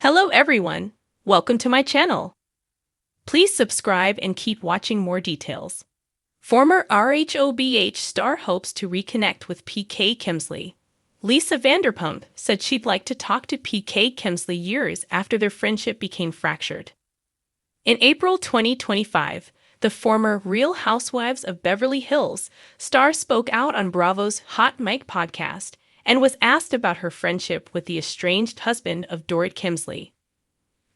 Hello everyone, welcome to my channel. Please subscribe and keep watching more details. Former RHOBH star hopes to reconnect with PK Kemsley. Lisa Vanderpump said she'd like to talk to PK Kemsley years after their friendship became fractured. In April 2025, the former Real Housewives of Beverly Hills star spoke out on Bravo's Hot Mic podcast and was asked about her friendship with the estranged husband of Dorit Kemsley.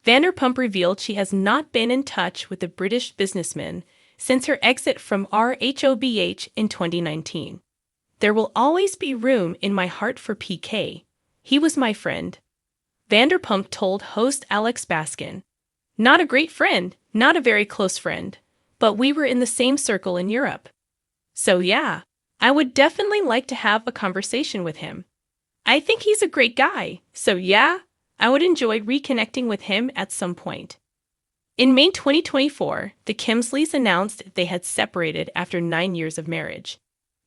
Vanderpump revealed she has not been in touch with the British businessman since her exit from RHOBH in 2019. There will always be room in my heart for PK. He was my friend, Vanderpump told host Alex Baskin. Not a great friend, not a very close friend, but we were in the same circle in Europe. So yeah, I would definitely like to have a conversation with him. I think he's a great guy, so yeah, I would enjoy reconnecting with him at some point. In May 2024, the Kemsleys announced they had separated after 9 years of marriage.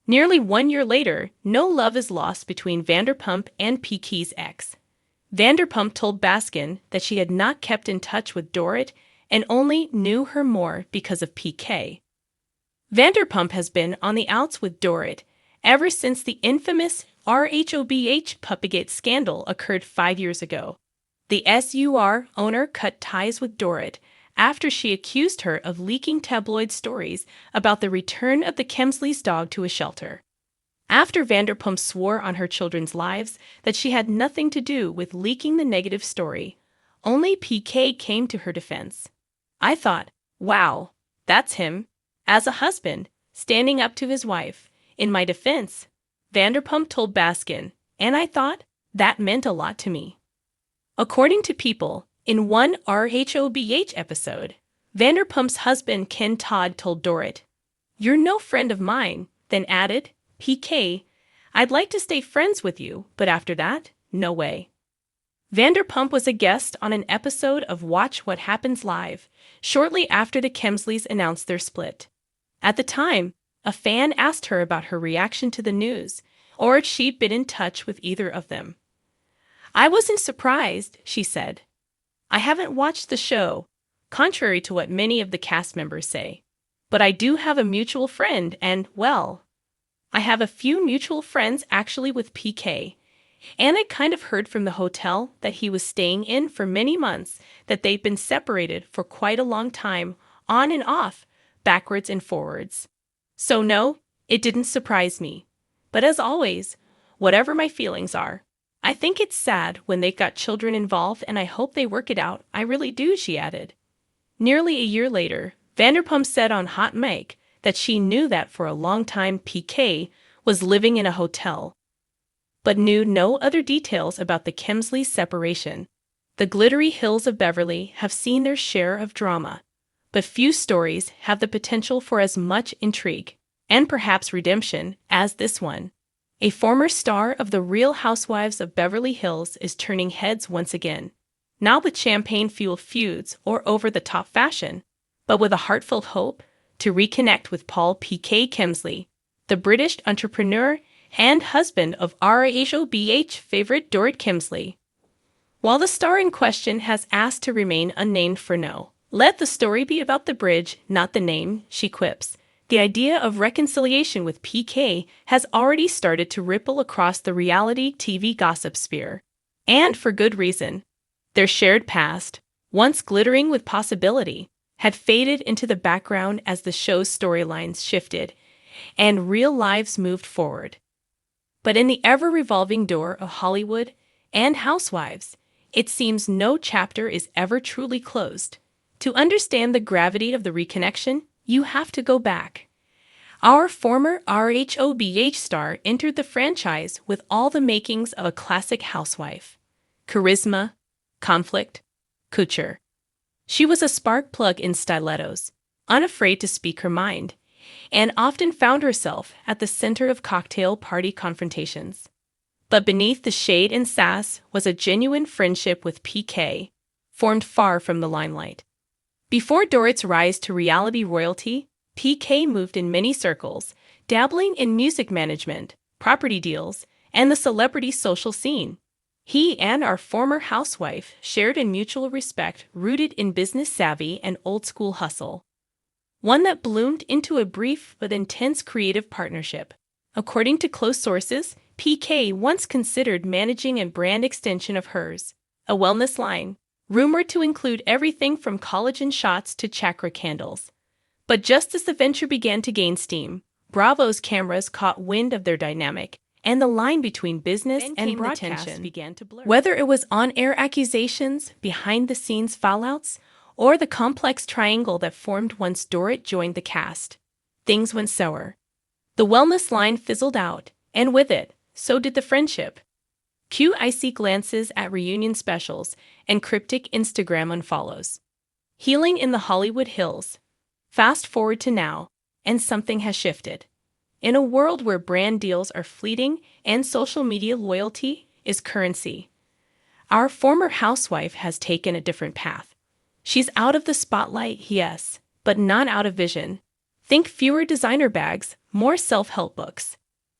Nearly 1 year later, no love is lost between Vanderpump and PK's ex. Vanderpump told Baskin that she had not kept in touch with Dorit and only knew her more because of PK. Vanderpump has been on the outs with Dorit ever since the infamous RHOBH Puppygate scandal occurred 5 years ago. The SUR owner cut ties with Dorit after she accused her of leaking tabloid stories about the return of the Kemsleys' dog to a shelter. After Vanderpump swore on her children's lives that she had nothing to do with leaking the negative story, only PK came to her defense. I thought, wow, that's him, as a husband, standing up to his wife. In my defense, Vanderpump told Baskin, and I thought that meant a lot to me. According to People, in one RHOBH episode, Vanderpump's husband Ken Todd told Dorit, "You're no friend of mine," then added, "PK, I'd like to stay friends with you, but after that, no way." Vanderpump was a guest on an episode of Watch What Happens Live shortly after the Kemsleys announced their split. At the time, a fan asked her about her reaction to the news, or if she'd been in touch with either of them. "I wasn't surprised," she said. "I haven't watched the show, contrary to what many of the cast members say. But I do have a mutual friend and, well, I have a few mutual friends actually with PK. And I kind of heard from the hotel that he was staying in for many months that they'd been separated for quite a long time, on and off, backwards and forwards. So no, it didn't surprise me. But as always, whatever my feelings are, I think it's sad when they've got children involved and I hope they work it out. I really do," she added. Nearly a year later, Vanderpump said on Hot Mic that she knew that for a long time PK was living in a hotel, but knew no other details about the Kemsley separation. The glittery hills of Beverly have seen their share of drama, but few stories have the potential for as much intrigue, and perhaps redemption, as this one. A former star of the Real Housewives of Beverly Hills is turning heads once again, not with champagne-fueled feuds or over-the-top fashion, but with a heartfelt hope to reconnect with Paul PK Kemsley, the British entrepreneur and husband of RHOBH favorite Dorit Kemsley. While the star in question has asked to remain unnamed for now, "Let the story be about the bridge, not the name," she quips. The idea of reconciliation with PK has already started to ripple across the reality TV gossip sphere. And for good reason. Their shared past, once glittering with possibility, had faded into the background as the show's storylines shifted and real lives moved forward. But in the ever-revolving door of Hollywood and Housewives, it seems no chapter is ever truly closed. To understand the gravity of the reconnection, you have to go back. Our former RHOBH star entered the franchise with all the makings of a classic housewife: charisma, conflict, couture. She was a spark plug in stilettos, unafraid to speak her mind, and often found herself at the center of cocktail party confrontations. But beneath the shade and sass was a genuine friendship with PK, formed far from the limelight. Before Dorit's rise to reality royalty, PK moved in many circles, dabbling in music management, property deals, and the celebrity social scene. He and our former housewife shared a mutual respect rooted in business savvy and old-school hustle, one that bloomed into a brief but intense creative partnership. According to close sources, PK once considered managing a brand extension of hers, a wellness line, rumored to include everything from collagen shots to chakra candles. But just as the venture began to gain steam, Bravo's cameras caught wind of their dynamic, and the line between business and broadcast began to blur. Whether it was on-air accusations, behind-the-scenes fallouts, or the complex triangle that formed once Dorit joined the cast, things went sour. The wellness line fizzled out, and with it, so did the friendship. Cue icy glances at reunion specials and cryptic Instagram unfollows. Healing in the Hollywood Hills. Fast forward to now, and something has shifted. In a world where brand deals are fleeting and social media loyalty is currency, our former housewife has taken a different path. She's out of the spotlight, yes, but not out of vision. Think fewer designer bags, more self-help books.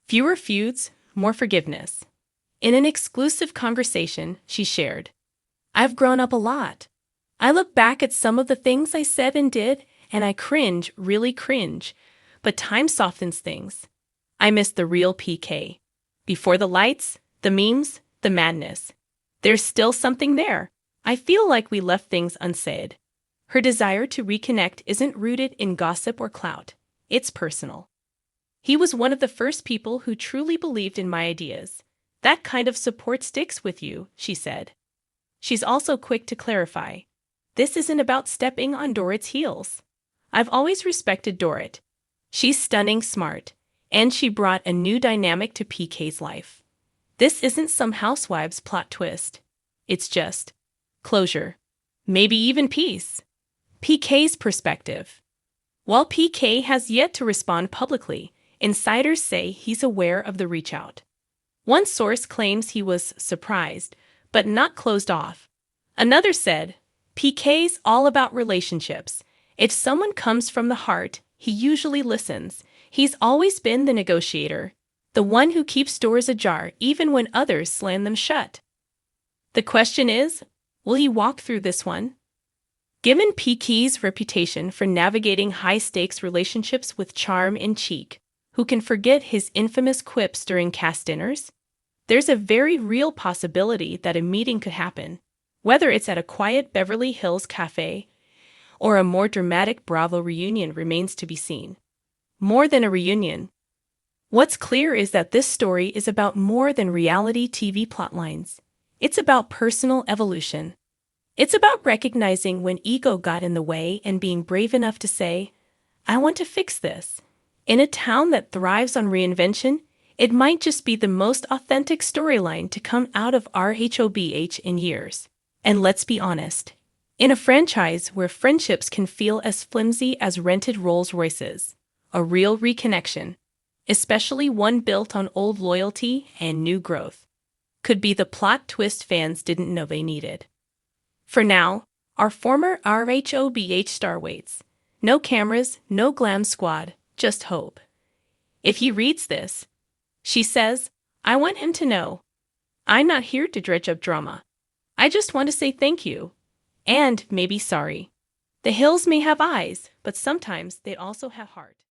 Fewer feuds, more forgiveness. In an exclusive conversation, she shared, "I've grown up a lot. I look back at some of the things I said and did, and I cringe, really cringe. But time softens things. I miss the real PK. Before the lights, the memes, the madness. There's still something there. I feel like we left things unsaid." Her desire to reconnect isn't rooted in gossip or clout. It's personal. "He was one of the first people who truly believed in my ideas. That kind of support sticks with you," she said. She's also quick to clarify, "This isn't about stepping on Dorit's heels. I've always respected Dorit. She's stunning smart, and she brought a new dynamic to PK's life. This isn't some Housewives plot twist. It's just closure. Maybe even peace." PK's perspective. While PK has yet to respond publicly, insiders say he's aware of the reach-out. One source claims he was surprised, but not closed off. Another said, "PK's all about relationships. If someone comes from the heart, he usually listens. He's always been the negotiator, the one who keeps doors ajar even when others slam them shut." The question is, will he walk through this one? Given PK's reputation for navigating high-stakes relationships with charm and cheek, who can forget his infamous quips during cast dinners? There's a very real possibility that a meeting could happen, whether it's at a quiet Beverly Hills cafe or a more dramatic Bravo reunion remains to be seen. More than a reunion. What's clear is that this story is about more than reality TV plotlines. It's about personal evolution. It's about recognizing when ego got in the way and being brave enough to say, "I want to fix this." In a town that thrives on reinvention, it might just be the most authentic storyline to come out of RHOBH in years. And let's be honest, in a franchise where friendships can feel as flimsy as rented Rolls-Royces, a real reconnection, especially one built on old loyalty and new growth, could be the plot twist fans didn't know they needed. For now, our former RHOBH star waits. No cameras, no glam squad, just hope. If he reads this, she says, "I want him to know. I'm not here to dredge up drama. I just want to say thank you. And maybe sorry. The hills may have eyes, but sometimes they also have heart."